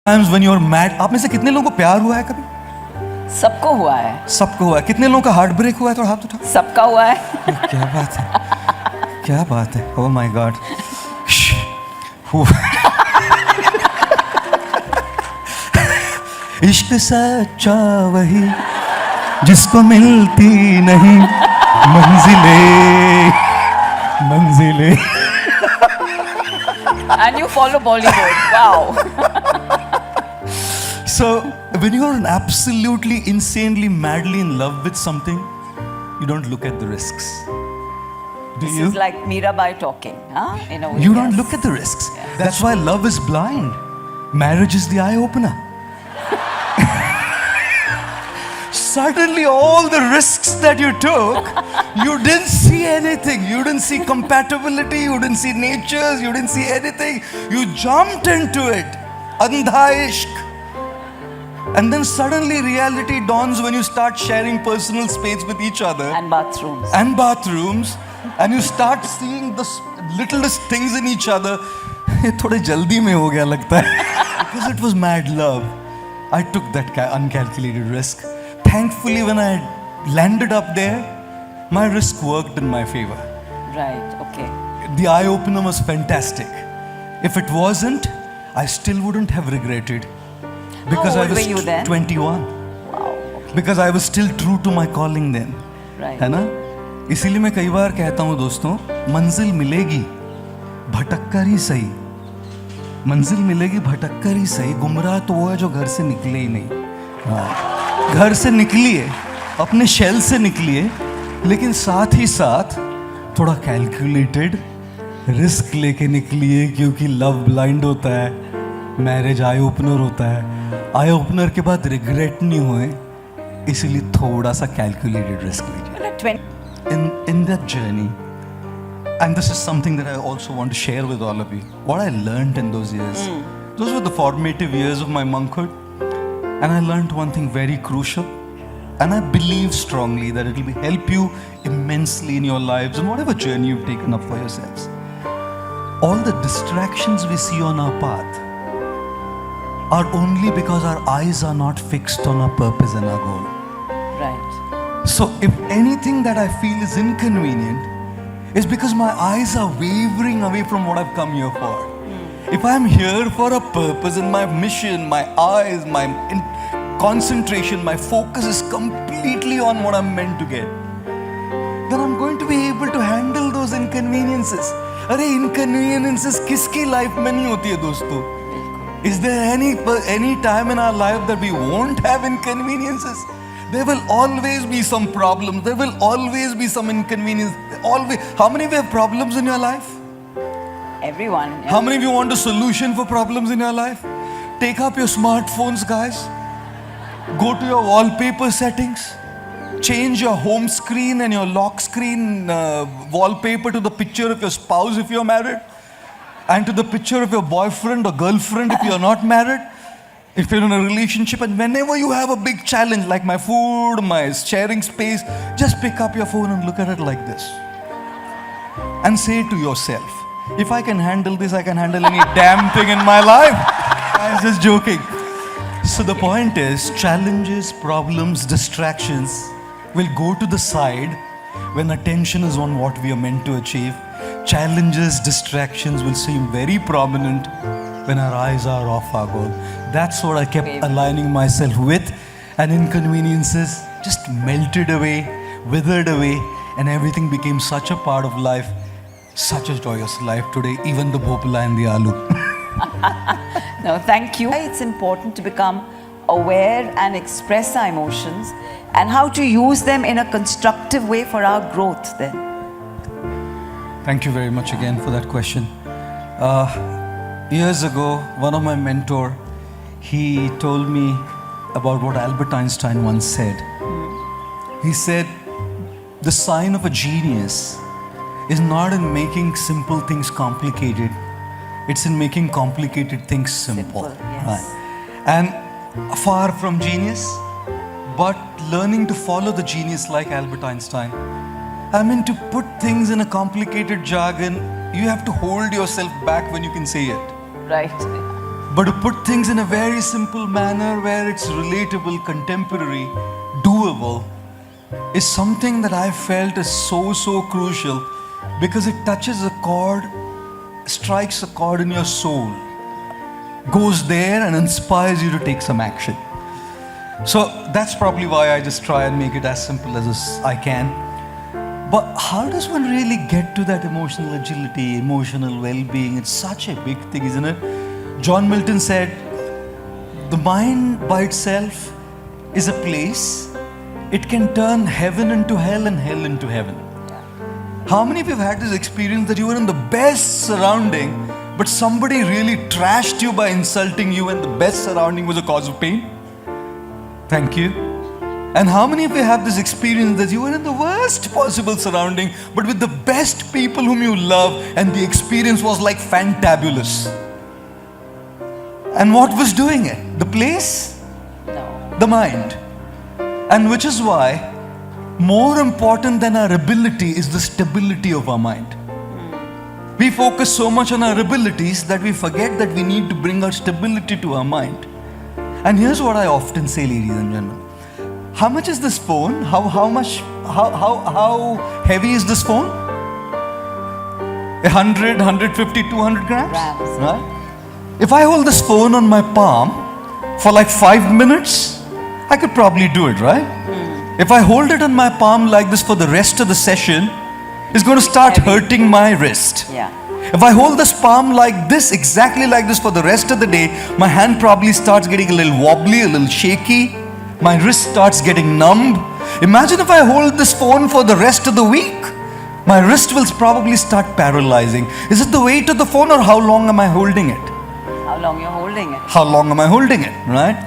Times when you're mad, आप में से कितने लोगों को प्यार हुआ है कभी? सबको हुआ है। सबको हुआ है। कितने लोगों का हार्ट ब्रेक हुआ है? थोड़ा हाथ उठाओ। सबका हुआ है। क्या बात है, क्या बात है, ओह माय गॉड। इश्क सच्चा वही जिसको मिलती नहीं मंजिले। And you follow Bollywood. Wow. So when you're absolutely insanely madly in love with something, you don't look at the risks. Do This you? is like Mirabai talking, huh? In a way. You don't yes. look at the risks. Yes. That's why love is blind. Marriage is the eye opener. Suddenly all the risks that you took, you didn't see anything. You didn't see compatibility, you didn't see natures, you didn't see anything. You jumped into it. Andha ishq. And then suddenly reality dawns when you start sharing personal space with each other. And bathrooms. And you start seeing the littlest things in each other. ये थोड़े जल्दी में हो गया लगता है. Because it was mad love. I took that uncalculated risk. Thankfully, when I landed up there, my risk worked in my favor. Right, okay. The eye opener was fantastic. If it wasn't, I still wouldn't have regretted. Because How I old was were you then? 21. Wow, okay. Because I was still true to my calling then. Right. है ना? इसीलिए मैं कई बार कहता हूँ दोस्तों, मंजिल मिलेगी भटक कर ही सही। मंजिल मिलेगी भटक कर ही सही। गुमराह तो वो है जो घर से निकले ही नहीं। हाँ। घर से निकलिए, अपने शेल से निकलिए, लेकिन साथ ही साथ थोड़ा कैलकुलेटेड रिस्क लेके निकलिए, क्योंकि लव ब्लाइंड होता है, मैरिज आई ओपनर होता है। आई ओपनर के बाद रिग्रेट नहीं हुए, इसीलिए थोड़ा सा कैलकुलेटेड रिस्क लीजिए। In that journey, and this is something that I also want to share with all of you, what I learned in those years. Those were the formative years of my monkhood, and I learned one thing very crucial, and I believe strongly that it will help you immensely in your lives and whatever journey you've taken up for yourselves. All the distractions we see on our path are only because our eyes are not fixed on our purpose and our goal. Right. So if anything that I feel is inconvenient, it's because my eyes are wavering away from what I've come here for. If I'm here for a purpose and my mission, my eyes, my concentration, my focus is completely on what I'm meant to get, then I'm going to be able to handle those inconveniences. अरे inconveniences किसकी life में नहीं होती है दोस्तों? Is there any time in our life that we won't have inconveniences? There will always be some problems. There will always be some inconvenience. Always. How many of you have problems in your life? Everyone. Yeah. How many of you want a solution for problems in your life? Take up your smartphones, guys. Go to your wallpaper settings. Change your home screen and your lock screen wallpaper to the picture of your spouse if you're married, and to the picture of your boyfriend or girlfriend if you're not married. If you're in a relationship, and whenever you have a big challenge like my food, my sharing space, just pick up your phone and look at it like this. And say to yourself, if I can handle this, I can handle any damn thing in my life. I was just joking. So the point is, challenges, problems, distractions will go to the side when attention is on what we are meant to achieve. Challenges, distractions will seem very prominent when our eyes are off our goal. That's what I kept aligning myself with, and inconveniences just melted away, withered away, and everything became such a part of life, such a joyous life today, even the bhopla and the aloo. No, thank you. It's important to become aware and express our emotions, and how to use them in a constructive way for our growth then. Thank you very much again for that question. Years ago, one of my mentor, he told me about what Albert Einstein once said. He said, the sign of a genius is not in making simple things complicated, it's in making complicated things simple. Yes. Right. And far from genius, but learning to follow the genius like Albert Einstein. I mean, to put things in a complicated jargon, you have to hold yourself back when you can say it. Right. But to put things in a very simple manner where it's relatable, contemporary, doable, is something that I felt is so crucial, because it touches a chord, strikes a chord in your soul, goes there and inspires you to take some action. So that's probably why I just try and make it as simple as I can. But how does one really get to that emotional agility, emotional well-being? It's such a big thing, isn't it? John Milton said, the mind by itself is a place. It can turn heaven into hell and hell into heaven. How many of you have had this experience that you were in the best surrounding, but somebody really trashed you by insulting you, and the best surrounding was a cause of pain? Thank you. And how many of you have this experience that you were in the worst possible surrounding, but with the best people whom you love, and the experience was like fantabulous? And what was doing it? The place? No. The mind. And which is why more important than our ability is the stability of our mind. We focus so much on our abilities that we forget that we need to bring our stability to our mind. And here's what I often say, ladies and gentlemen. How much is this phone? How heavy is this phone? 100, 150, 200 grams? Right? If I hold this phone on my palm for like 5 minutes, I could probably do it, right? If I hold it on my palm like this for the rest of the session, it's going to start hurting my wrist. Yeah. If I hold this palm like this, exactly like this for the rest of the day, my hand probably starts getting a little wobbly, a little shaky. My wrist starts getting numb. Imagine if I hold this phone for the rest of the week. My wrist will probably start paralyzing. Is it the weight of the phone, or how long am I holding it? How long you're holding it? How long am I holding it, right?